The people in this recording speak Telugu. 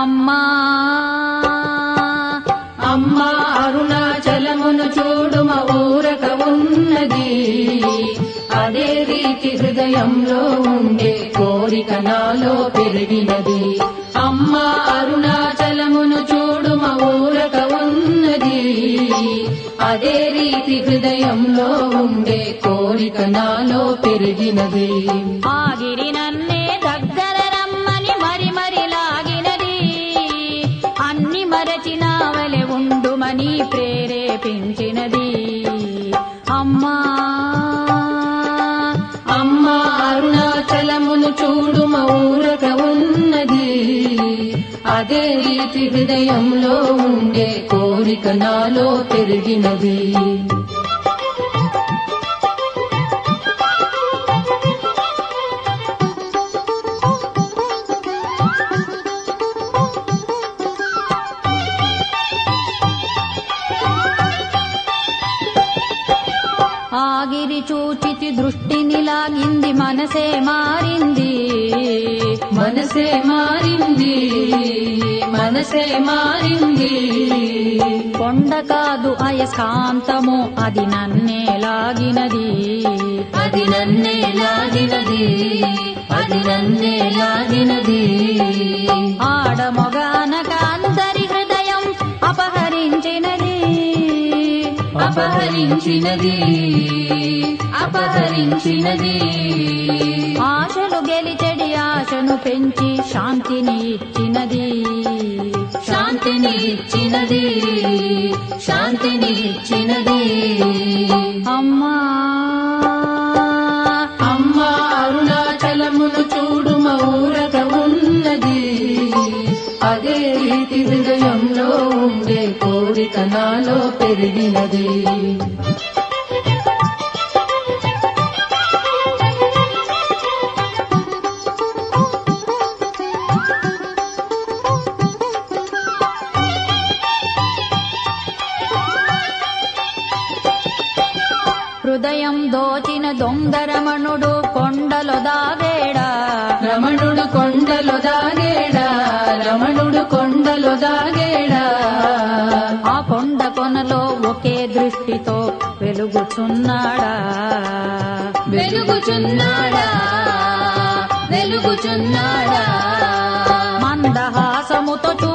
అమ్మా అమ్మా అరుణాచలమును చూడుమ ఊరక ఉన్నది, అదే రీతి హృదయంలో ఉండే కోరిక నాలో పెరిగినది. అమ్మా అరుణాచలమును చూడుమ ఊరక ఉన్నది, అదే రీతి హృదయంలో ఉండే కోరిక నాలో పెరిగినది. ఆగిరి నన్నే దగ్గర రమ్మని మరి మరి లాగినది, అన్ని మరచినావలె ఉండుమని ప్రేరేపించినది. అమ్మా అమ్మా అరుణాచలమును చూడుమ ఊరక ఉన్నది, అదే రీతి హృదయంలో ఉండే కోరిక నాలో పెరిగినది. ఆగిరి చూచితి దృష్టిని లాగింది, మనసే మారింది, మనసే మారింది, మనసే మారింది. కొండ కాదు అయస్కాంతము అది నన్నే లాగినది, అది నన్నే లాగినది, అది నన్నే లాగినది. ఆడమొగానక అందరి హృదయం అపహరించినది, అపహరించినది, అపహరించినది. ఆశలు గెలిచెడి ఆశను పెంచి శాంతిని ఇచ్చినది, శాంతిని ఇచ్చినది, శాంతిని ఇచ్చినది. అమ్మా అమ్మా అరుణాచలమును చూడుమ ఊరక ఉన్నది, అదే రీతి హృదయంలో ఉండే కోరిక నాలో పెరిగినది. హృదయం దోచిన దొంగ రమణుడు కొండలో దాగేడా, రమణుడు కొండలో దాగేడా, రమణుడు కొండలో దాగేడా. ఆ కొండ కొనలో ఒకే దృష్టితో వెలుగుచున్నాడా, వెలుగుచున్నాడా, వెలుగుచున్నాడా. మందహాసముతో